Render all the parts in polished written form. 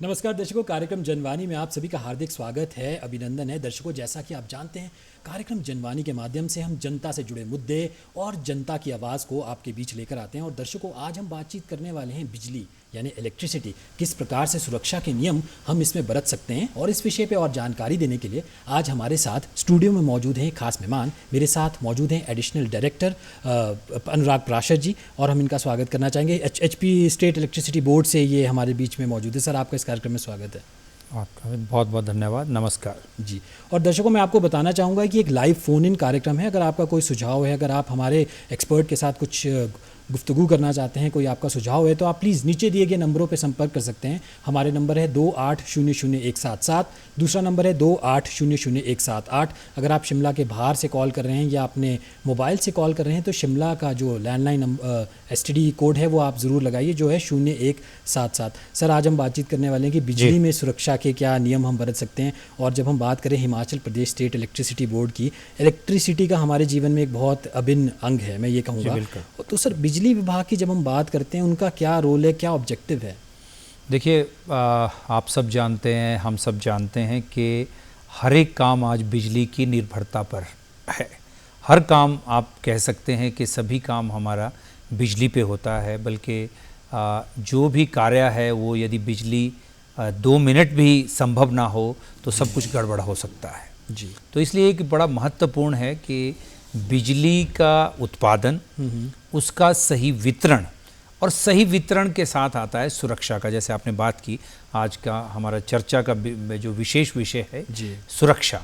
नमस्कार दर्शकों, कार्यक्रम जनवाणी में आप सभी का हार्दिक स्वागत है, अभिनंदन है। दर्शकों, जैसा कि आप जानते हैं, कार्यक्रम जनवाणी के माध्यम से हम जनता से जुड़े मुद्दे और जनता की आवाज़ को आपके बीच लेकर आते हैं। और दर्शकों, आज हम बातचीत करने वाले हैं बिजली यानी इलेक्ट्रिसिटी, किस प्रकार से सुरक्षा के नियम हम इसमें बरत सकते हैं। और इस विषय पे और जानकारी देने के लिए आज हमारे साथ स्टूडियो में मौजूद हैं खास मेहमान। मेरे साथ मौजूद हैं एडिशनल डायरेक्टर अनुराग प्राशर जी, और हम इनका स्वागत करना चाहेंगे। एचपी स्टेट इलेक्ट्रिसिटी बोर्ड से ये हमारे बीच में मौजूद है। सर, आपका इस कार्यक्रम में स्वागत है। आपका भी बहुत बहुत धन्यवाद। नमस्कार जी। और दर्शकों, मैं आपको बताना चाहूँगा कि एक लाइव फ़ोन इन कार्यक्रम है। अगर आपका कोई सुझाव है, अगर आप हमारे एक्सपर्ट के साथ कुछ गुफ्तगू करना चाहते हैं, कोई आपका सुझाव है, तो आप प्लीज़ नीचे दिए गए नंबरों पर संपर्क कर सकते हैं। हमारे नंबर है 28000177, दूसरा नंबर है 28000178। अगर आप शिमला के बाहर से कॉल कर रहे हैं या अपने मोबाइल से कॉल कर रहे हैं तो शिमला का जो लैंडलाइन STD कोड है वो आप ज़रूर लगाइए, जो है 0177। सर, आज हम बातचीत करने वाले हैं कि बिजली में सुरक्षा के क्या नियम हम बरत सकते हैं। और जब हम बात करें Himachal Pradesh state electricity board की, इलेक्ट्रिसिटी का हमारे जीवन में एक बहुत अभिन्न अंग है, मैं ये कहूँगा। तो सर, बिजली विभाग की जब हम बात करते हैं, उनका क्या रोल है, क्या ऑब्जेक्टिव है? देखिए, आप सब जानते हैं, हम सब जानते हैं कि हर एक काम आज बिजली की निर्भरता पर है। हर काम आप कह सकते हैं कि सभी काम हमारा बिजली पे होता है, बल्कि जो भी कार्य है वो यदि बिजली 2 मिनट भी संभव ना हो तो सब कुछ गड़बड़ हो सकता है जी। तो इसलिए एक बड़ा महत्वपूर्ण है कि बिजली का उत्पादन, उसका सही वितरण, और सही वितरण के साथ आता है सुरक्षा का। जैसे आपने बात की, आज का हमारा चर्चा का जो विशेष विषय है सुरक्षा,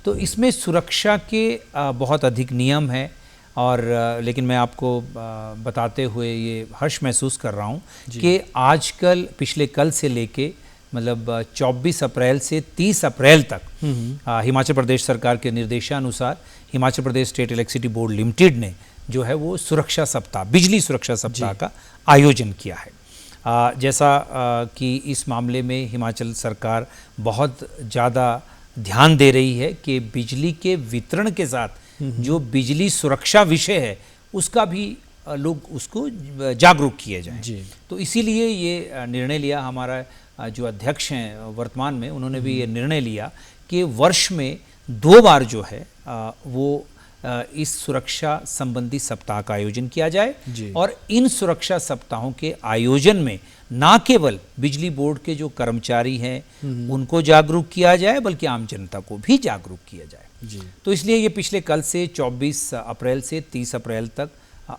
तो इसमें सुरक्षा के बहुत अधिक नियम हैं। और लेकिन मैं आपको बताते हुए ये हर्ष महसूस कर रहा हूँ कि आजकल पिछले कल से लेके मतलब 24 अप्रैल से 30 अप्रैल तक हिमाचल प्रदेश सरकार के निर्देशानुसार Himachal Pradesh state electricity board limited ने जो है वो सुरक्षा सप्ताह, बिजली सुरक्षा सप्ताह का आयोजन किया है। जैसा कि इस मामले में हिमाचल सरकार बहुत ज़्यादा ध्यान दे रही है कि बिजली के वितरण के साथ जो बिजली सुरक्षा विषय है उसका भी लोग उसको जागरूक किए जाएं। तो इसीलिए ये निर्णय लिया हमारा जो अध्यक्ष हैं वर्तमान में, उन्होंने भी ये निर्णय लिया कि वर्ष में 2 बार जो है वो इस सुरक्षा संबंधी सप्ताह का आयोजन किया जाए। और इन सुरक्षा सप्ताहों के आयोजन में ना केवल बिजली बोर्ड के जो कर्मचारी हैं उनको जागरूक किया जाए, बल्कि आम जनता को भी जागरूक किया जाए। तो इसलिए ये पिछले कल से 24 अप्रैल से 30 अप्रैल तक,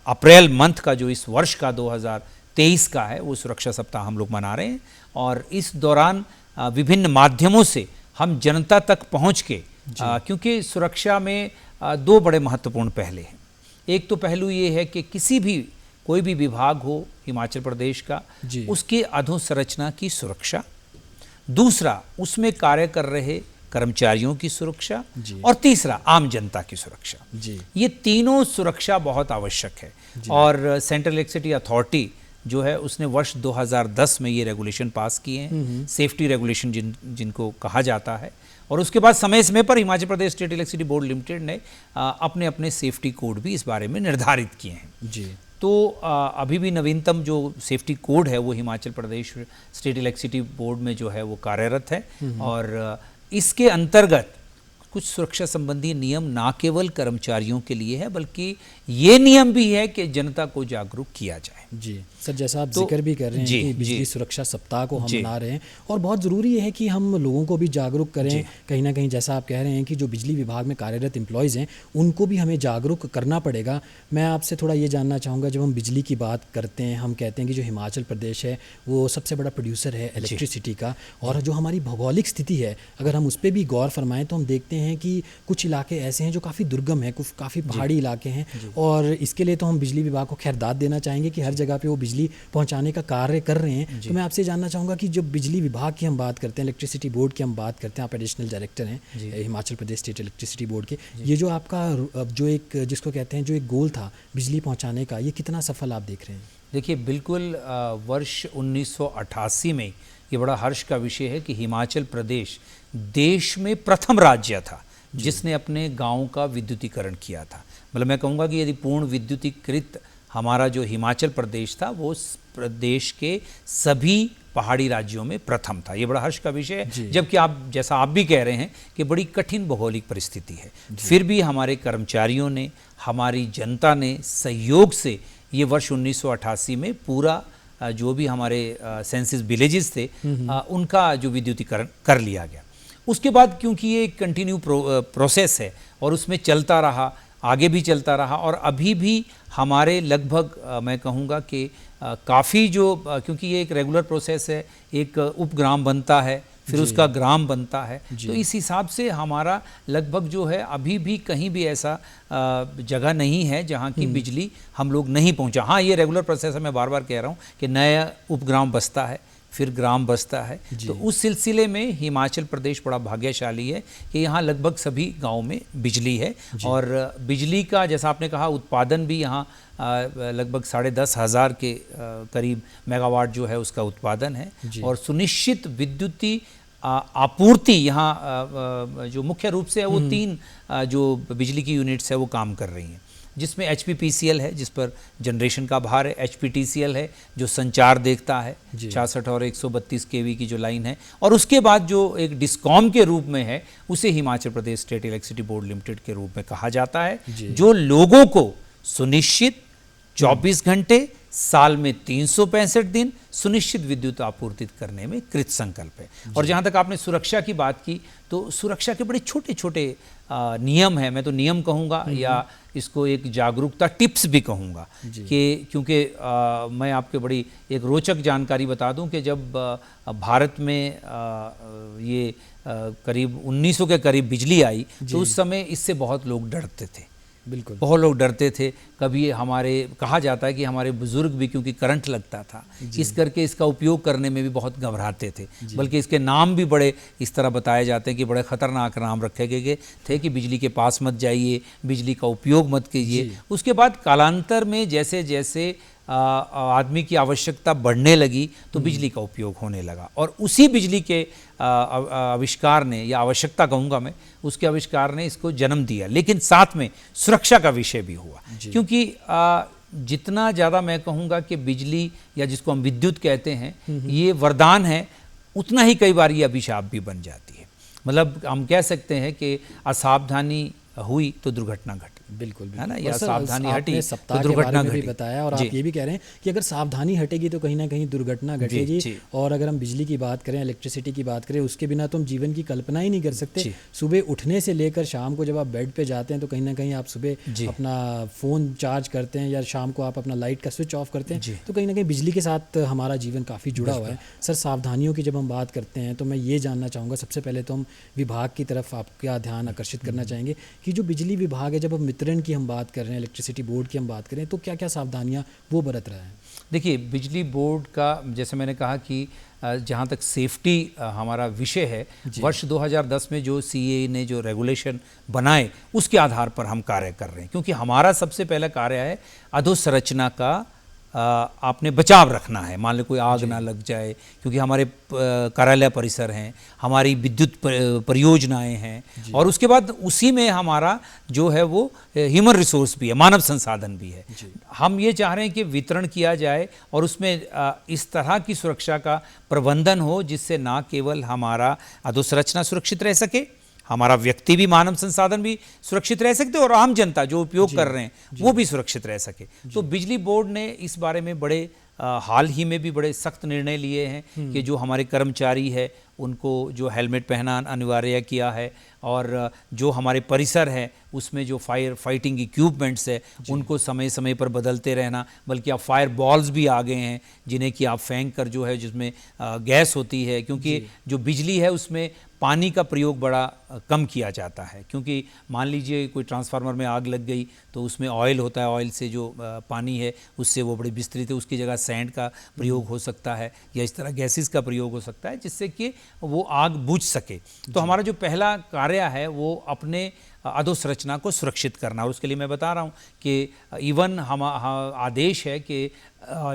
अप्रैल मंथ का जो इस वर्ष का 2023 का है, वो सुरक्षा सप्ताह हम लोग मना रहे हैं। और इस दौरान विभिन्न माध्यमों से हम जनता तक पहुंच के, क्योंकि सुरक्षा में 2 बड़े महत्वपूर्ण पहले हैं। एक तो पहलू ये है कि कोई भी विभाग हो हिमाचल प्रदेश का, उसकी अधोसंरचना की सुरक्षा, दूसरा उसमें कार्य कर रहे कर्मचारियों की सुरक्षा, और तीसरा आम जनता की सुरक्षा। ये तीनों सुरक्षा बहुत आवश्यक है। और सेंट्रल इलेक्ट्रिसिटी अथॉरिटी जो है उसने वर्ष 2010 में ये रेगुलेशन पास किए हैं, सेफ्टी रेगुलेशन जिनको कहा जाता है। और उसके बाद समय समय पर Himachal Pradesh state electricity board limited ने अपने अपने सेफ्टी कोड भी इस बारे में निर्धारित किए हैं। तो अभी भी नवीनतम जो सेफ्टी कोड है वो Himachal Pradesh state electricity board में जो है वो कार्यरत है। और इसके अंतर्गत कुछ सुरक्षा संबंधी नियम ना केवल कर्मचारियों के लिए है, बल्कि ये नियम भी है कि जनता को जागरूक किया जाए। जी सर, जैसा आप जिक्र भी कर रहे हैं कि बिजली सुरक्षा सप्ताह को हम मना रहे हैं, और बहुत ज़रूरी है कि हम लोगों को भी जागरूक करें। कहीं ना कहीं जैसा आप कह रहे हैं कि जो बिजली विभाग में कार्यरत एम्प्लॉयज़ हैं उनको भी हमें जागरूक करना पड़ेगा। मैं आपसे थोड़ा ये जानना चाहूँगा, जब हम बिजली की बात करते हैं, हम कहते हैं कि जो हिमाचल प्रदेश है वो सबसे बड़ा प्रोड्यूसर है इलेक्ट्रिसिटी का, और जो हमारी भौगोलिक स्थिति है अगर हम उस पर भी गौर फरमाएँ तो हम देखते हैं कि कुछ इलाके ऐसे हैं जो काफ़ी दुर्गम है, कुछ काफ़ी पहाड़ी इलाके हैं। और इसके लिए तो हम बिजली विभाग को खैर दाद देना चाहेंगे कि हर जगह पे वो बिजली पहुंचाने का कार्य कर रहे हैं। तो मैं आपसे जानना चाहूँगा कि जब बिजली विभाग की हम बात करते हैं, इलेक्ट्रिसिटी बोर्ड की हम बात करते हैं, आप एडिशनल डायरेक्टर हैं Himachal Pradesh state electricity board के, ये जो आपका जो एक जिसको कहते हैं जो एक गोल था बिजली पहुँचाने का, ये कितना सफल आप देख रहे हैं? देखिए, बिल्कुल वर्ष 1988 में ये बड़ा हर्ष का विषय है कि हिमाचल प्रदेश देश में प्रथम राज्य था जिसने अपने गाँव का विद्युतीकरण किया था। मतलब मैं कहूँगा कि यदि पूर्ण विद्युतीकृत हमारा जो हिमाचल प्रदेश था वो प्रदेश के सभी पहाड़ी राज्यों में प्रथम था। ये बड़ा हर्ष का विषय है, जबकि आप जैसा आप भी कह रहे हैं कि बड़ी कठिन भौगोलिक परिस्थिति है, फिर भी हमारे कर्मचारियों ने, हमारी जनता ने सहयोग से ये वर्ष 1988 में पूरा जो भी हमारे सेंसस विलेजेस थे उनका जो विद्युतीकरण कर लिया गया। उसके बाद क्योंकि ये कंटिन्यू प्रोसेस है और उसमें चलता रहा, आगे भी चलता रहा, और अभी भी हमारे लगभग मैं कहूँगा कि काफ़ी जो, क्योंकि ये एक रेगुलर प्रोसेस है, एक उपग्राम बनता है, फिर उसका ग्राम बनता है, तो इस हिसाब से हमारा लगभग जो है अभी भी कहीं भी ऐसा जगह नहीं है जहाँ की बिजली हम लोग नहीं पहुँचा। हाँ, ये रेगुलर प्रोसेस है, मैं बार बार कह रहा हूँ कि नया उपग्राम बसता है, फिर ग्राम बसता है, तो उस सिलसिले में हिमाचल प्रदेश बड़ा भाग्यशाली है कि यहाँ लगभग सभी गाँव में बिजली है। और बिजली का जैसा आपने कहा उत्पादन भी यहाँ लगभग 10,500 के करीब मेगावाट जो है उसका उत्पादन है, और सुनिश्चित विद्युतीय आपूर्ति यहाँ जो मुख्य रूप से है वो 3 जो बिजली की यूनिट्स है वो काम कर रही हैं, जिसमें HPPCL है जिस पर जनरेशन का भार है, HPTCL है जो संचार देखता है 66 और 132 kV की जो लाइन है, और उसके बाद जो एक डिस्कॉम के रूप में है उसे Himachal Pradesh state electricity board limited के रूप में कहा जाता है, जो लोगों को सुनिश्चित 24 घंटे साल में 365 दिन सुनिश्चित विद्युत आपूर्ति करने में कृत संकल्प है। और जहाँ तक आपने सुरक्षा की बात की, तो सुरक्षा के बड़े छोटे छोटे नियम हैं, मैं तो नियम कहूँगा या इसको एक जागरूकता टिप्स भी कहूँगा, कि क्योंकि मैं आपके बड़ी एक रोचक जानकारी बता दूं कि जब भारत में ये करीब 1900 के करीब बिजली आई, तो उस समय इससे बहुत लोग डरते थे, बिल्कुल बहुत लोग डरते थे। कभी हमारे कहा जाता है कि हमारे बुजुर्ग भी, क्योंकि करंट लगता था इस करके इसका उपयोग करने में भी बहुत घबराते थे, बल्कि इसके नाम भी बड़े इस तरह बताए जाते हैं कि बड़े ख़तरनाक नाम रखे गए थे कि बिजली के पास मत जाइए, बिजली का उपयोग मत कीजिए। उसके बाद कालांतर में जैसे जैसे आदमी की आवश्यकता बढ़ने लगी तो बिजली का उपयोग होने लगा, और उसी बिजली के आविष्कार ने, या आवश्यकता कहूँगा मैं, उसके आविष्कार ने इसको जन्म दिया। लेकिन साथ में सुरक्षा का विषय भी हुआ, क्योंकि जितना ज़्यादा मैं कहूँगा कि बिजली या जिसको हम विद्युत कहते हैं ये वरदान है, उतना ही कई बार ये अभिशाप भी बन जाती है। मतलब हम कह सकते हैं कि असावधानी हुई तो दुर्घटना घटी, बिल्कुल है ना, या सावधानी हटी तो दुर्घटना घटी। भी बताया, और आप ये भी कह रहे हैं कि अगर सावधानी हटेगी तो कहीं ना कहीं दुर्घटना घटेगी। और अगर हम बिजली की बात करें, इलेक्ट्रिसिटी की बात करें, उसके बिना तो हम जीवन की कल्पना ही नहीं कर सकते। सुबह उठने से लेकर शाम को जब आप बेड पे जाते हैं तो कहीं ना कहीं आप सुबह अपना फ़ोन चार्ज करते हैं, या शाम को आप अपना लाइट का स्विच ऑफ करते हैं, तो कहीं ना कहीं बिजली के साथ हमारा जीवन काफ़ी जुड़ा हुआ है। सर, सावधानियों की जब हम बात करते हैं तो मैं ये जानना चाहूँगा, सबसे पहले तो हम विभाग की तरफ आपका ध्यान आकर्षित करना चाहेंगे कि जो बिजली विभाग है, जब हम वितरण की हम बात कर रहे हैं, इलेक्ट्रिसिटी बोर्ड की हम बात करें, तो क्या क्या सावधानियां वो बरत रहे हैं? देखिए, बिजली बोर्ड का जैसे मैंने कहा कि जहाँ तक सेफ्टी हमारा विषय है, वर्ष 2010 में जो CEA ने जो रेगुलेशन बनाए उसके आधार पर हम कार्य कर रहे हैं, क्योंकि हमारा सबसे पहला कार्य है अधोसंरचना का आपने बचाव रखना है। मान लो कोई आग ना लग जाए, क्योंकि हमारे कार्यालय परिसर हैं, हमारी विद्युत परियोजनाएं हैं, और उसके बाद उसी में हमारा जो है वो ह्यूमन रिसोर्स भी है, मानव संसाधन भी है। हम ये चाह रहे हैं कि वितरण किया जाए और उसमें इस तरह की सुरक्षा का प्रबंधन हो जिससे ना केवल हमारा अधोसंरचना सुरक्षित रह सके, हमारा व्यक्ति भी, मानव संसाधन भी सुरक्षित रह सकते, और आम जनता जो उपयोग कर रहे हैं वो भी सुरक्षित रह सके। तो बिजली बोर्ड ने इस बारे में बड़े हाल ही में भी बड़े सख्त निर्णय लिए हैं कि जो हमारे कर्मचारी है उनको जो हेलमेट पहना अनिवार्य किया है, और जो हमारे परिसर है उसमें जो फायर फाइटिंग इक्विपमेंट्स है उनको समय समय पर बदलते रहना, बल्कि अब फायर बॉल्स भी आ गए हैं जिन्हें कि आप फेंक कर जो है, जिसमें गैस होती है, क्योंकि जो बिजली है उसमें पानी का प्रयोग बड़ा कम किया जाता है, क्योंकि मान लीजिए कोई ट्रांसफार्मर में आग लग गई तो उसमें ऑयल होता है, ऑयल से जो पानी है उससे वो बड़ी विस्तृत है, उसकी जगह सैंड का प्रयोग हो सकता है या इस तरह गैसेस का प्रयोग हो सकता है जिससे कि वो आग बुझ सके। तो हमारा जो पहला कार्य है वो अपने अधोसंरचना को सुरक्षित करना, और उसके लिए मैं बता रहा हूँ कि इवन हम आदेश है कि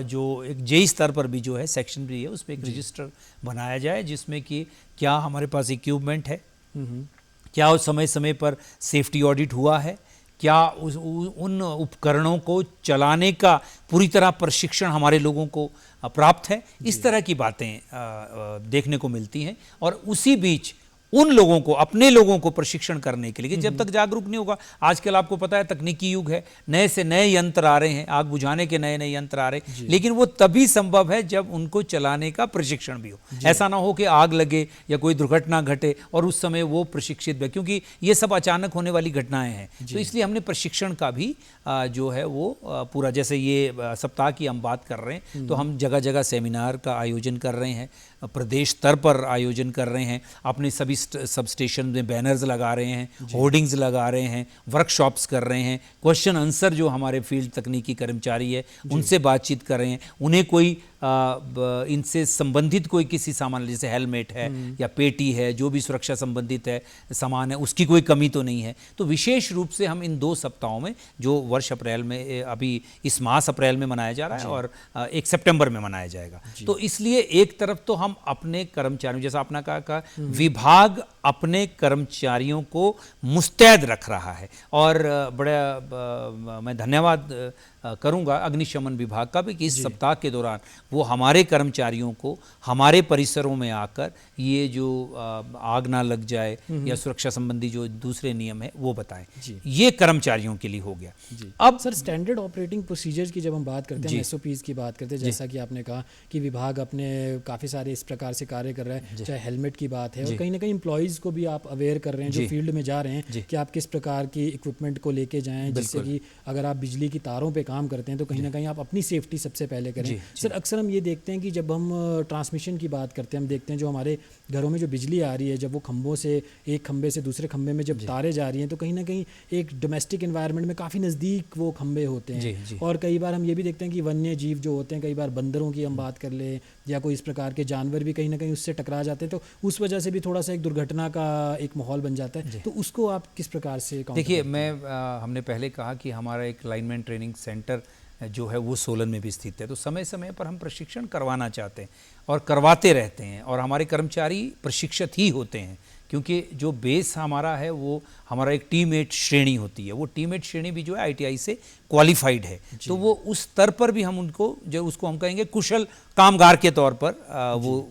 जो एक JEE स्तर पर भी जो है सेक्शन भी है उसमें एक रजिस्टर बनाया जाए जिसमें कि क्या हमारे पास इक्विपमेंट है, क्या उस समय समय पर सेफ्टी ऑडिट हुआ है, क्या उन उपकरणों को चलाने का पूरी तरह प्रशिक्षण हमारे लोगों को प्राप्त है, इस तरह की बातें देखने को मिलती हैं। और उसी बीच उन लोगों को, अपने लोगों को प्रशिक्षण करने के लिए, जब तक जागरूक नहीं होगा, आजकल आपको पता है तकनीकी युग है, नए से नए यंत्र आ रहे हैं, आग बुझाने के नए नए यंत्र आ रहे हैं, लेकिन वो तभी संभव है जब उनको चलाने का प्रशिक्षण भी हो। ऐसा ना हो कि आग लगे या कोई दुर्घटना घटे और उस समय वो प्रशिक्षित है, क्योंकि ये सब अचानक होने वाली घटनाएं हैं। तो इसलिए हमने प्रशिक्षण का भी जो है वो पूरा, जैसे ये सप्ताह की हम बात कर रहे हैं, तो हम जगह जगह सेमिनार का आयोजन कर रहे हैं, प्रदेश स्तर पर आयोजन कर रहे हैं, अपने सभी सब स्टेशन में बैनर्स लगा रहे हैं, होर्डिंग्स लगा रहे हैं, वर्कशॉप्स कर रहे हैं, क्वेश्चन आंसर जो हमारे फील्ड तकनीकी कर्मचारी है उनसे बातचीत कर रहे हैं, उन्हें कोई इनसे संबंधित कोई किसी सामान, जैसे हेलमेट है या पेटी है, जो भी सुरक्षा संबंधित है सामान है, उसकी कोई कमी तो नहीं है। तो विशेष रूप से हम इन 2 सप्ताहों में, जो वर्ष अप्रैल में, अभी इस मास अप्रैल में मनाया जा रहा है और 1 सितंबर में मनाया जाएगा, तो इसलिए एक तरफ तो हम अपने कर्मचारियों, जैसा आपने कहा, विभाग अपने कर्मचारियों को मुस्तैद रख रहा है, और बड़ा मैं धन्यवाद करूंगा अग्निशमन विभाग का भी कि इस सप्ताह के दौरान वो हमारे कर्मचारियों को हमारे परिसरों में आकर ये जो आग ना लग जाए या सुरक्षा संबंधी जो दूसरे नियम है वो बताएं। ये कर्मचारियों के लिए हो गया। अब सर, स्टैंडर्ड ऑपरेटिंग प्रोसीजर्स की जब हम बात करते हैं, एसओपीज की बात करते हैं, जैसा कि आपने कहा कि विभाग अपने काफ़ी सारे इस प्रकार से कार्य कर रहा है, चाहे हेलमेट की बात है, और कहीं ना कहीं एम्प्लॉयज़ को भी आप अवेयर कर रहे हैं जो फील्ड में जा रहे हैं कि आप किस प्रकार की इक्विपमेंट को लेके जाएं, जिससे कि अगर आप बिजली की तारों पे काम करते हैं तो कहीं ना कहीं आप अपनी सेफ्टी सबसे पहले करें। सर, अक्सर हम ये देखते हैं कि जब हम ट्रांसमिशन की बात करते हैं, हम देखते हैं जो हमारे घरों में जो बिजली आ रही है, जब वो खंभों से, एक खंभे से दूसरे खंभे में जब तारे जा रही हैं, तो कहीं ना कहीं एक डोमेस्टिक एनवायरनमेंट में काफ़ी नज़दीक वो खंभे होते हैं। और कई बार हम ये भी देखते हैं कि वन्य जीव जो होते हैं, कई बार बंदरों की हम बात कर ले या कोई इस प्रकार के जानवर भी कहीं ना कहीं उससे टकरा जाते हैं, तो उस वजह से भी थोड़ा सा एक दुर्घटना का एक माहौल बन जाता है। तो उसको आप किस प्रकार से? देखिए, हमने पहले कहा कि हमारा एक लाइनमैन ट्रेनिंग सेंटर जो है वो सोलन में भी स्थित है, तो समय समय पर हम प्रशिक्षण करवाना चाहते हैं और करवाते रहते हैं, और हमारे कर्मचारी प्रशिक्षित ही होते हैं, क्योंकि जो बेस हमारा है वो हमारा एक टीम-8 श्रेणी होती है, वो टीम-8 श्रेणी भी जो है ITI से क्वालिफाइड है, तो वो उस स्तर पर भी हम उनको, जो उसको हम कहेंगे कुशल कामगार के तौर पर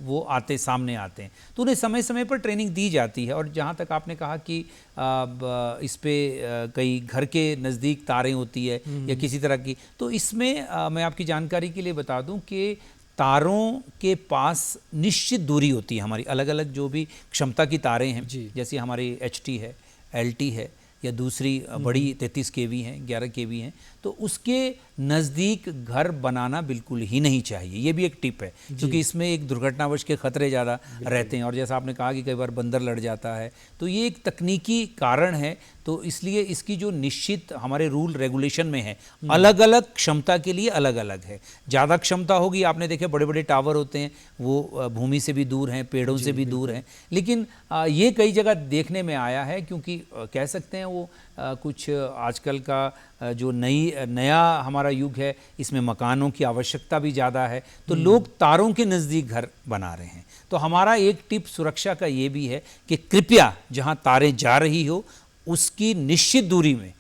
वो सामने आते हैं, तो उन्हें समय समय पर ट्रेनिंग दी जाती है। और जहाँ तक आपने कहा कि इस पे कई घर के नज़दीक तारें होती है या किसी तरह की, तो इसमें मैं आपकी जानकारी के लिए बता दूं कि तारों के पास निश्चित दूरी होती है हमारी, अलग अलग जो भी क्षमता की तारें हैं, जैसे हमारी HT है, LT है, या दूसरी बड़ी 33 kV हैं, 11 kV हैं, तो उसके नज़दीक घर बनाना बिल्कुल ही नहीं चाहिए। ये भी एक टिप है, क्योंकि इसमें एक दुर्घटनावश के खतरे ज़्यादा रहते हैं, और जैसा आपने कहा कि कई बार बंदर लड़ जाता है, तो ये एक तकनीकी कारण है। तो इसलिए इसकी जो निश्चित हमारे रूल रेगुलेशन में है, अलग अलग क्षमता के लिए अलग अलग है। ज़्यादा क्षमता होगी, आपने देखे बड़े बड़े टावर होते हैं, वो भूमि से भी दूर हैं, पेड़ों से भी दूर हैं, लेकिन ये कई जगह देखने में आया है, क्योंकि कह सकते हैं वो कुछ आजकल का जो नया हमारा युग है, इसमें मकानों की आवश्यकता भी ज़्यादा है, तो लोग तारों के नज़दीक घर बना रहे हैं। तो हमारा एक टिप सुरक्षा का ये भी है कि कृपया जहाँ तारें जा रही हो उसकी निश्चित दूरी में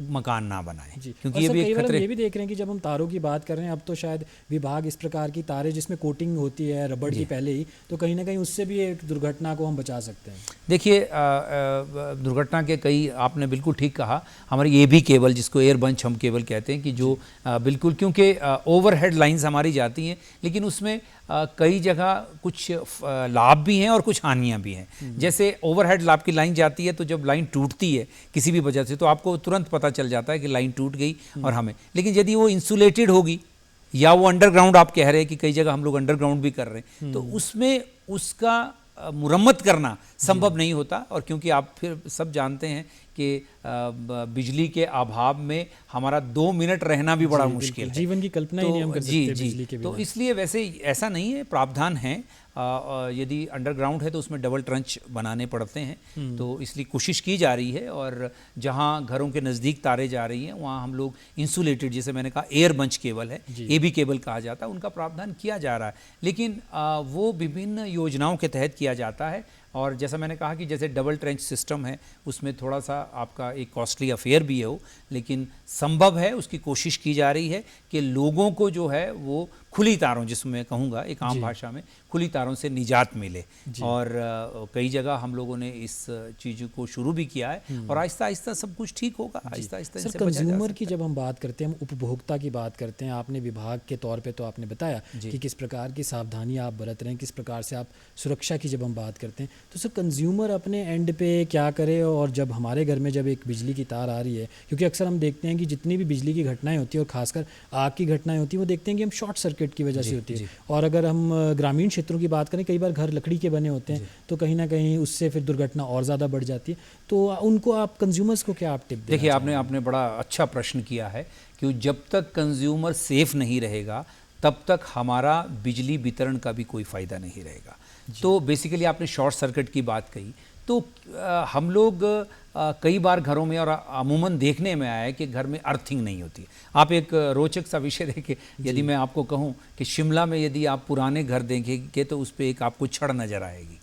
मकान ना बनाएं, क्योंकि ये भी एक खतरे। ये भी देख रहे हैं कि जब हम तारों की बात कर रहे हैं, अब तो शायद विभाग इस प्रकार की तारें जिसमें कोटिंग होती है रबड़ की पहले ही, तो कहीं ना कहीं उससे भी एक दुर्घटना को हम बचा सकते हैं। देखिए, दुर्घटना के कई, आपने बिल्कुल ठीक कहा, हमारी AB केबल, जिसको एयर बंच हम केबल कहते हैं, कि जो बिल्कुल, क्योंकि ओवरहेड लाइंस हमारी जाती हैं, लेकिन उसमें कई जगह कुछ लाभ भी हैं और कुछ हानियां भी हैं। जैसे ओवरहेड लाभ की लाइन जाती है, तो जब लाइन टूटती है किसी भी वजह से, तो आपको तुरंत पता चल जाता है कि लाइन टूट गई और हमें, लेकिन यदि वो इंसुलेटेड होगी या वो अंडरग्राउंड, आप कह रहे हैं कि कई जगह हम लोग अंडरग्राउंड भी कर रहे हैं, तो उसमें उसका मुरम्मत करना संभव नहीं होता। और क्योंकि आप फिर सब जानते हैं कि बिजली के अभाव में हमारा 2 मिनट रहना भी बड़ा मुश्किल है, जीवन की कल्पना ही नहीं हम कर सकते बिजली के बिना। तो इसलिए वैसे ऐसा नहीं है, प्रावधान है, यदि अंडरग्राउंड है तो उसमें डबल ट्रंच बनाने पड़ते हैं, तो इसलिए कोशिश की जा रही है। और जहां घरों के नज़दीक तारे जा रही हैं वहां हम लोग इंसुलेटेड, जैसे मैंने कहा एयर बंच केबल है, AB केबल कहा जाता है, उनका प्रावधान किया जा रहा है, लेकिन वो विभिन्न योजनाओं के तहत किया जाता है। और जैसा मैंने कहा कि जैसे डबल ट्रेंच सिस्टम है, उसमें थोड़ा सा आपका एक कॉस्टली अफेयर भी है वो, लेकिन संभव है, उसकी कोशिश की जा रही है कि लोगों को जो है वो खुली तारों, जिसमें मैं कहूँगा एक आम भाषा में, खुली तारों से निजात मिले। और कई जगह हम लोगों ने इस चीज़ को शुरू भी किया है और आहिस्ता आहिस्ता सब कुछ ठीक होगा, आहिस्ता आहिस्ता। सर, कंज्यूमर की जब हम बात करते हैं, हम उपभोक्ता की बात करते हैं, आपने विभाग के तौर पे तो आपने बताया कि किस प्रकार की सावधानियां आप बरत रहे हैं, किस प्रकार से आप सुरक्षा की जब हम बात करते हैं, तो सर कंज्यूमर अपने एंड पे क्या करे? और जब हमारे घर में जब एक बिजली की तार आ रही है, क्योंकि अक्सर हम देखते हैं कि जितनी भी बिजली की घटनाएं होती है और खासकर आग की घटनाएं होती हैं, वो देखते हैं कि हम शॉर्ट सर्किट की वजह से होती है। और अगर हम ग्रामीण क्षेत्रों की बात करें, कई बार घर लकड़ी के बने होते हैं, तो कहीं ना कहीं उससे फिर दुर्घटना और ज़्यादा बढ़ जाती है। तो उनको आप कंज्यूमर्स को क्या आप टिप देना? देखिए, आपने बड़ा अच्छा प्रश्न किया है कि जब तक कंज्यूमर सेफ नहीं रहेगा तब तक हमारा बिजली वितरण का भी कोई फ़ायदा नहीं रहेगा। तो बेसिकली आपने शॉर्ट सर्किट की बात कही, तो हम लोग कई बार घरों में और अमूमन देखने में आया है कि घर में अर्थिंग नहीं होती। आप एक रोचक सा विषय देखें, यदि मैं आपको कहूं कि शिमला में यदि आप पुराने घर देखेंगे तो उस पर एक आपको छड़ नज़र आएगी,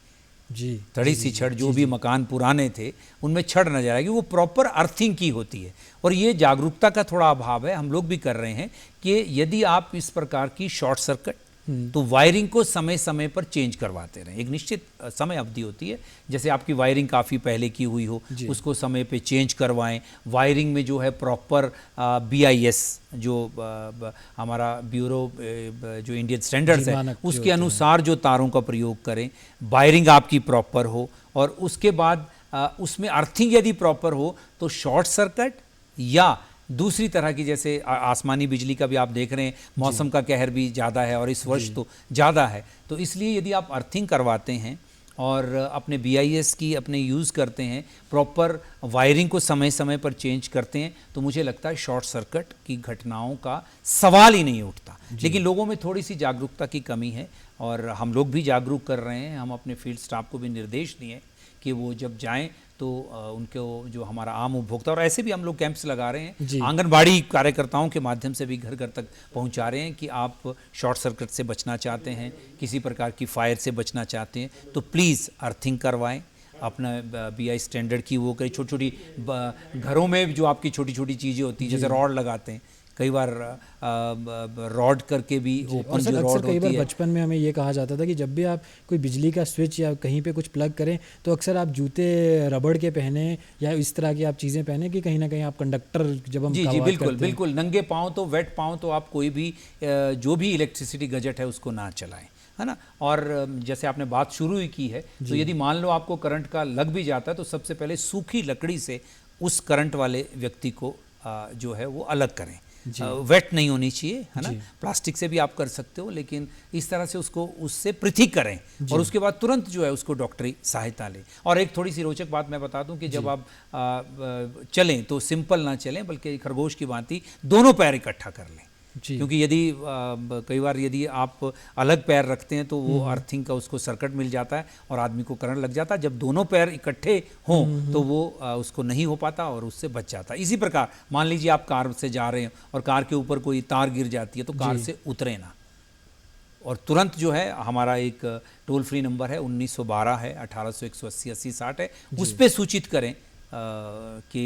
तड़ी सी छड़, जो भी मकान पुराने थे उनमें छड़ नजर आएगी, वो प्रॉपर अर्थिंग की होती है। और ये जागरूकता का थोड़ा अभाव है, हम लोग भी कर रहे हैं कि यदि आप इस प्रकार की शॉर्ट सर्किट, तो वायरिंग को समय समय पर चेंज करवाते रहें। एक निश्चित समय अवधि होती है, जैसे आपकी वायरिंग काफ़ी पहले की हुई हो, उसको समय पे चेंज करवाएं। वायरिंग में जो है प्रॉपर BIS जो हमारा ब्यूरो जो इंडियन स्टैंडर्ड्स है उसके अनुसार जो तारों का प्रयोग करें, वायरिंग आपकी प्रॉपर हो, और उसके बाद उसमें अर्थिंग यदि प्रॉपर हो तो शॉर्ट सर्किट या दूसरी तरह की, जैसे आसमानी बिजली का भी आप देख रहे हैं, मौसम का कहर भी ज़्यादा है और इस वर्ष तो ज़्यादा है, तो इसलिए यदि आप अर्थिंग करवाते हैं और अपने BIS की अपने यूज़ करते हैं, प्रॉपर वायरिंग को समय समय पर चेंज करते हैं, तो मुझे लगता है शॉर्ट सर्किट की घटनाओं का सवाल ही नहीं उठता। लेकिन लोगों में थोड़ी सी जागरूकता की कमी है और हम लोग भी जागरूक कर रहे हैं। हम अपने फील्ड स्टाफ को भी निर्देश दिए कि वो जब जाएं तो उनको जो हमारा आम उपभोक्ता, और ऐसे भी हम लोग कैंप्स लगा रहे हैं, आंगनबाड़ी कार्यकर्ताओं के माध्यम से भी घर घर तक पहुंचा रहे हैं कि आप शॉर्ट सर्किट से बचना चाहते हैं, किसी प्रकार की फायर से बचना चाहते हैं, तो प्लीज़ अर्थिंग करवाएं, अपना BI स्टैंडर्ड की वो करें। छोटी छोटी घरों में जो आपकी छोटी छोटी चीज़ें होती हैं, जैसे रॉड लगाते हैं, कई बार रॉड करके भी ओपन जो रॉड होती है। कई बार बचपन में हमें ये कहा जाता था कि जब भी आप कोई बिजली का स्विच या कहीं पे कुछ प्लग करें तो अक्सर आप जूते रबड़ के पहने या इस तरह की आप चीज़ें पहने कि कहीं ना कहीं आप कंडक्टर जब हम जी बिल्कुल बिल्कुल नंगे पाँव तो वेट पाँव तो आप कोई भी जो भी इलेक्ट्रिसिटी गैजेट है उसको ना चलाएं, है ना। और जैसे आपने बात शुरू ही की है, तो यदि मान लो आपको करंट का लग भी जाता है तो सबसे पहले सूखी लकड़ी से उस करंट वाले व्यक्ति को जो है वो अलग करें। वेट नहीं होनी चाहिए, है ना। प्लास्टिक से भी आप कर सकते हो, लेकिन इस तरह से उसको उससे पृथक करें और उसके बाद तुरंत जो है उसको डॉक्टरी सहायता लें। और एक थोड़ी सी रोचक बात मैं बता दूं कि जब आप चलें तो सिंपल ना चलें, बल्कि खरगोश की भांति दोनों पैर इकट्ठा कर लें, क्योंकि यदि कई बार यदि आप अलग पैर रखते हैं तो वो अर्थिंग का उसको सर्किट मिल जाता है और आदमी को करंट लग जाता है। जब दोनों पैर इकट्ठे हों तो वो उसको नहीं हो पाता और उससे बच जाता है। इसी प्रकार मान लीजिए आप कार से जा रहे हैं और कार के ऊपर कोई तार गिर जाती है तो कार से उतरे ना, और तुरंत जो है हमारा एक टोल फ्री नंबर है 1912 है, 1800 180 80 60 है, उस पर सूचित करें कि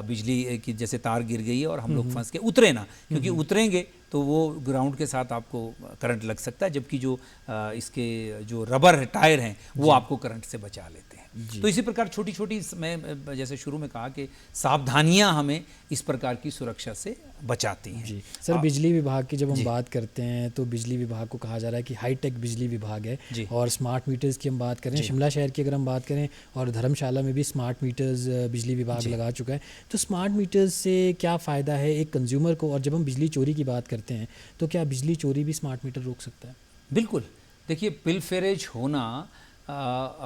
बिजली की जैसे तार गिर गई है और हम लोग फंस के उतरे ना, क्योंकि उतरेंगे तो वो ग्राउंड के साथ आपको करंट लग सकता है, जबकि जो इसके जो रबर है टायर हैं वो आपको करंट से बचा लेते हैं। तो इसी प्रकार छोटी छोटी, मैं जैसे शुरू में कहा कि सावधानियां हमें इस प्रकार की सुरक्षा से बचाती हैं। जी सर, बिजली विभाग की जब हम बात करते हैं तो बिजली विभाग को कहा जा रहा है कि हाईटेक बिजली विभाग है, और स्मार्ट मीटर्स की हम बात करें, शिमला शहर की अगर हम बात करें और धर्मशाला में भी स्मार्ट मीटर्स बिजली विभाग लगा चुका है। तो स्मार्ट मीटर्स से क्या फ़ायदा है एक कंज्यूमर को, और जब हम बिजली चोरी की बात करते हैं तो क्या बिजली चोरी भी स्मार्ट मीटर रोक सकता है? बिल्कुल। देखिए, पिलफेरेज होना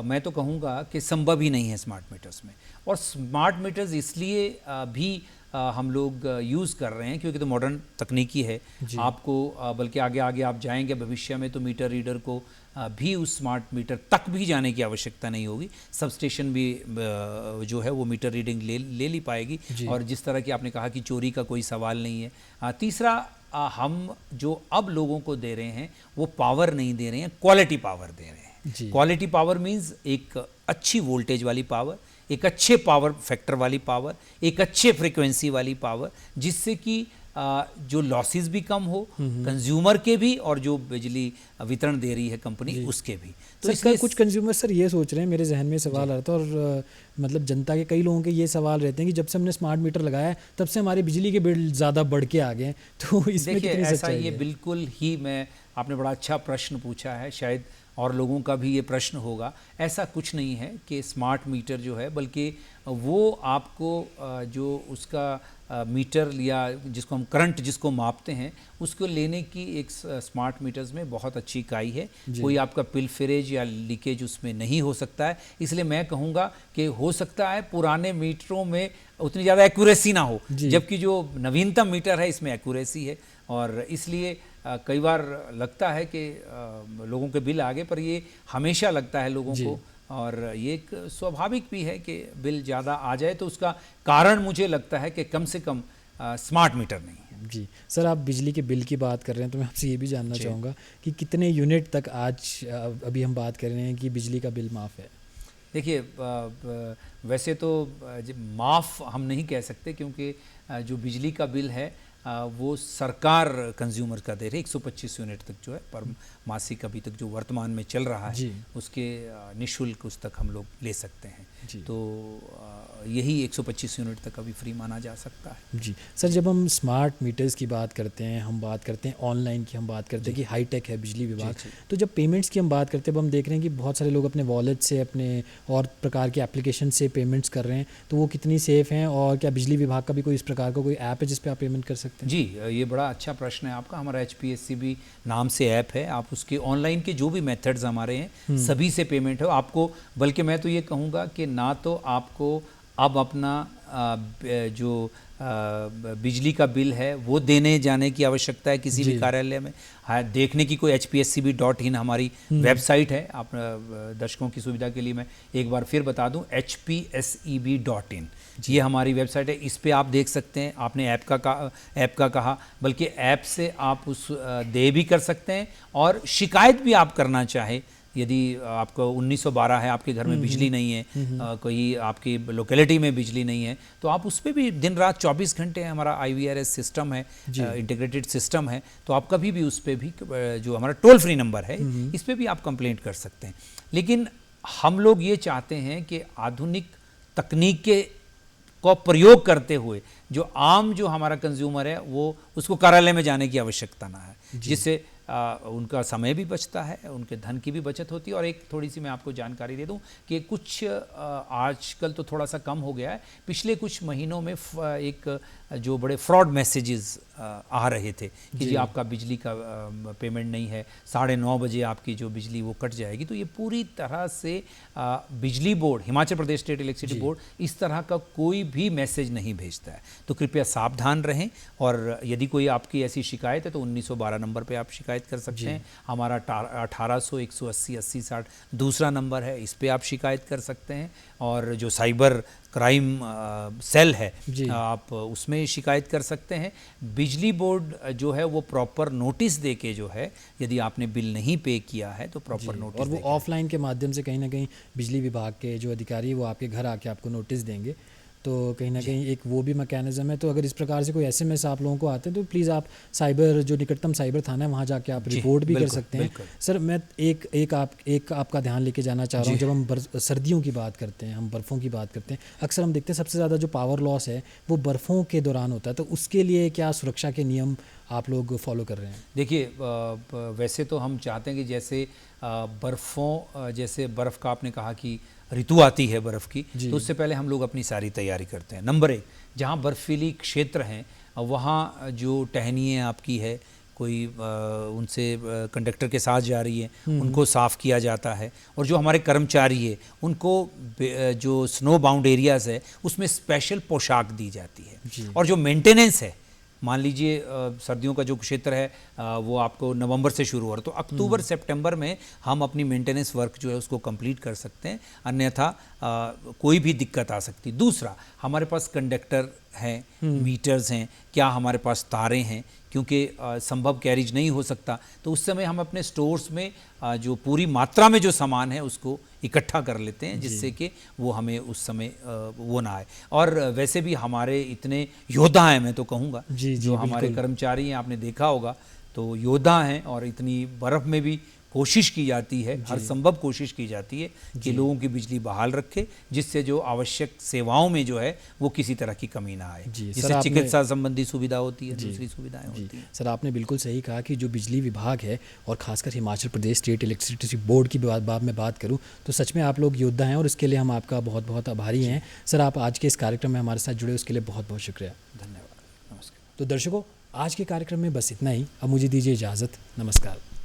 मैं तो कहूँगा कि संभव ही नहीं है स्मार्ट मीटर्स में। और स्मार्ट मीटर्स इसलिए भी हम लोग यूज़ कर रहे हैं क्योंकि तो मॉडर्न तकनीकी है। आपको बल्कि आगे आगे आप जाएंगे भविष्य में तो मीटर रीडर को भी उस स्मार्ट मीटर तक भी जाने की आवश्यकता नहीं होगी। सब स्टेशन भी जो है वो मीटर रीडिंग ले ली पाएगी। और जिस तरह की आपने कहा कि चोरी का कोई सवाल नहीं है। तीसरा, हम जो अब लोगों को दे रहे हैं वो पावर नहीं दे रहे हैं, क्वालिटी पावर दे रहे हैं। क्वालिटी पावर मीन्स एक अच्छी वोल्टेज वाली पावर, एक अच्छे पावर फैक्टर वाली पावर, एक अच्छे फ्रीक्वेंसी वाली पावर, जिससे कि जो लॉसेस भी कम हो कंज्यूमर के भी और जो बिजली वितरण दे रही है कंपनी उसके भी। तो इसका कुछ कंज्यूमर सर ये सोच रहे हैं, मेरे जहन में सवाल आ रहा था, और मतलब जनता के कई लोगों के ये सवाल रहते हैं कि जब से हमने स्मार्ट मीटर लगाया है तब से हमारे बिजली के बिल ज़्यादा बढ़ के आ गए। तो इसमें कितनी सच्चाई है? ये बिल्कुल ही आपने बड़ा अच्छा प्रश्न पूछा है, शायद और लोगों का भी ये प्रश्न होगा। ऐसा कुछ नहीं है कि स्मार्ट मीटर जो है, बल्कि वो आपको जो उसका मीटर या जिसको हम करंट जिसको मापते हैं उसको लेने की एक स्मार्ट मीटर्स में बहुत अच्छी इकाई है। कोई आपका पिलफिरेज या लीकेज उसमें नहीं हो सकता है। इसलिए मैं कहूँगा कि हो सकता है पुराने मीटरों में उतनी ज़्यादा एक्यूरेसी ना हो, जबकि जो नवीनतम मीटर है इसमें एक्यूरेसी है, और इसलिए कई बार लगता है कि लोगों के बिल आ गए, पर ये हमेशा लगता है लोगों को, और ये एक स्वाभाविक भी है कि बिल ज़्यादा आ जाए। तो उसका कारण मुझे लगता है कि कम से कम स्मार्ट मीटर नहीं है। जी सर, आप बिजली के बिल की बात कर रहे हैं तो मैं आपसे ये भी जानना चाहूँगा कि कितने यूनिट तक आज अभी हम बात कर रहे हैं कि बिजली का बिल माफ़ है? देखिए, वैसे तो माफ़ हम नहीं कह सकते, क्योंकि जो बिजली का बिल है वो सरकार कंज्यूमर का दे रही है। 125 यूनिट तक जो है पर मासिक अभी तक जो वर्तमान में चल रहा है उसके निःशुल्क उस तक हम लोग ले सकते हैं। तो यही 125 यूनिट तक अभी फ्री माना जा सकता है। जी सर, जब हम स्मार्ट मीटर्स की बात करते हैं, हम बात करते हैं ऑनलाइन की, हम बात करते हैं कि हाईटेक है बिजली विभाग, तो जब पेमेंट्स की हम बात करते हैं, अब हम देख रहे हैं कि बहुत सारे लोग अपने वॉलेट से, अपने और प्रकार के एप्लीकेशन से पेमेंट्स कर रहे हैं, तो वो कितनी सेफ़ हैं, और क्या बिजली विभाग का भी कोई इस प्रकार का कोई ऐप है जिस पर आप पेमेंट कर सकते हैं? जी, ये बड़ा अच्छा प्रश्न है आपका। हमारा HPSCB नाम से ऐप है, आप उसके ऑनलाइन के जो भी मेथड्स हमारे हैं सभी से पेमेंट हो आपको। बल्कि मैं तो ये कहूँगा कि ना तो आपको अब अपना जो बिजली का बिल है वो देने जाने की आवश्यकता है किसी भी कार्यालय में। हाँ, देखने की कोई hpscb.in हमारी वेबसाइट है। आप दर्शकों की सुविधा के लिए मैं एक बार फिर बता दूं, hpscb.in ये हमारी वेबसाइट है। इस पे आप देख सकते हैं। आपने ऐप का कहा, बल्कि ऐप से आप उस दे भी कर सकते हैं, और शिकायत भी आप करना चाहे। यदि आपको 1912 है, आपके घर में बिजली नहीं है, कोई आपकी लोकेलिटी में बिजली नहीं है, तो आप उस पर भी दिन रात 24 घंटे हमारा IVRS सिस्टम है, इंटीग्रेटेड सिस्टम है, तो आप कभी भी उस पर भी जो हमारा टोल फ्री नंबर है इस पर भी आप कंप्लेंट कर सकते हैं। लेकिन हम लोग ये चाहते हैं कि आधुनिक तकनीक के को प्रयोग करते हुए जो आम जो हमारा कंज्यूमर है वो उसको कार्यालय में जाने की आवश्यकता ना है, जिससे उनका समय भी बचता है, उनके धन की भी बचत होती है। और एक थोड़ी सी मैं आपको जानकारी दे दूं कि कुछ आजकल तो थोड़ा सा कम हो गया है, पिछले कुछ महीनों में एक जो बड़े फ्रॉड मैसेजेस आ रहे थे कि जी आपका बिजली का पेमेंट नहीं है, 9:30 बजे आपकी जो बिजली वो कट जाएगी। तो ये पूरी तरह से बिजली board, Himachal Pradesh state electricity board इस तरह का कोई भी मैसेज नहीं भेजता है। तो कृपया सावधान रहें, और यदि कोई आपकी ऐसी शिकायत है तो 1912 नंबर पे आप शिकायत कर सकते हैं। हमारा 1800 180 80 60 दूसरा नंबर है, इस पे आप शिकायत कर सकते हैं। और जो साइबर क्राइम सेल है आप उसमें शिकायत कर सकते हैं। बिजली बोर्ड जो है वो प्रॉपर नोटिस दे के जो है, यदि आपने बिल नहीं पे किया है तो प्रॉपर नोटिस, और वो ऑफलाइन के माध्यम से कहीं ना कहीं बिजली विभाग के जो अधिकारी वो आपके घर आके आपको नोटिस देंगे। तो कहीं ना कहीं एक वो भी मैकेनिज्म है। तो अगर इस प्रकार से कोई SMS आप लोगों को आते हैं तो प्लीज़ आप साइबर, जो निकटतम साइबर थाना है वहाँ जाके आप रिपोर्ट भी कर सकते हैं। सर, मैं एक आपका ध्यान लेके जाना चाह रहा हूँ। जब हम सर्दियों की बात करते हैं, हम बर्फ़ों की बात करते हैं, अक्सर हम देखते हैं सबसे ज़्यादा जो पावर लॉस है वो बर्फ़ों के दौरान होता है। तो उसके लिए क्या सुरक्षा के नियम आप लोग फॉलो कर रहे हैं? देखिए, वैसे तो हम चाहते हैं कि जैसे बर्फ़ों, जैसे बर्फ़ का आपने कहा कि ऋतु आती है बर्फ़ की, तो उससे पहले हम लोग अपनी सारी तैयारी करते हैं। नंबर 1, जहाँ बर्फीली क्षेत्र हैं वहाँ जो टहनियाँ आपकी है, कोई उनसे कंडक्टर के साथ जा रही है उनको साफ़ किया जाता है। और जो हमारे कर्मचारी है उनको जो स्नो बाउंड एरियाज़ है उसमें स्पेशल पोशाक दी जाती है। और जो मेंटेनेंस है, मान लीजिए सर्दियों का जो क्षेत्र है वो आपको नवंबर से शुरू हो रहा है, तो अक्टूबर सितंबर में हम अपनी मेंटेनेंस वर्क जो है उसको कंप्लीट कर सकते हैं। अन्यथा कोई भी दिक्कत आ सकती। दूसरा, हमारे पास कंडक्टर हैं, मीटर्स हैं, क्या हमारे पास तारें हैं, क्योंकि संभव कैरिज नहीं हो सकता, तो उस समय हम अपने स्टोर्स में जो पूरी मात्रा में जो सामान है उसको इकट्ठा कर लेते हैं, जिससे कि वो हमें उस समय वो ना आए। और वैसे भी हमारे इतने योद्धा हैं, मैं तो कहूँगा, जो हमारे कर्मचारी हैं, आपने देखा होगा, तो योद्धा हैं, और इतनी बर्फ़ में भी कोशिश की जाती है, हर संभव कोशिश की जाती है कि लोगों की बिजली बहाल रखे, जिससे जो आवश्यक सेवाओं में जो है वो किसी तरह की कमी ना आए, जिससे चिकित्सा संबंधी सुविधा होती है, दूसरी सुविधाएं होती हैं। सर, आपने बिल्कुल सही कहा कि जो बिजली विभाग है, और खासकर Himachal Pradesh state electricity board की बात करूँ तो सच में आप लोग योद्धा हैं, और इसके लिए हम आपका बहुत बहुत आभारी हैं। सर, आप आज के इस कार्यक्रम में हमारे साथ जुड़े, उसके लिए बहुत बहुत शुक्रिया। धन्यवाद। नमस्कार। तो दर्शकों, आज के कार्यक्रम में बस इतना ही। अब मुझे दीजिए इजाज़त। नमस्कार।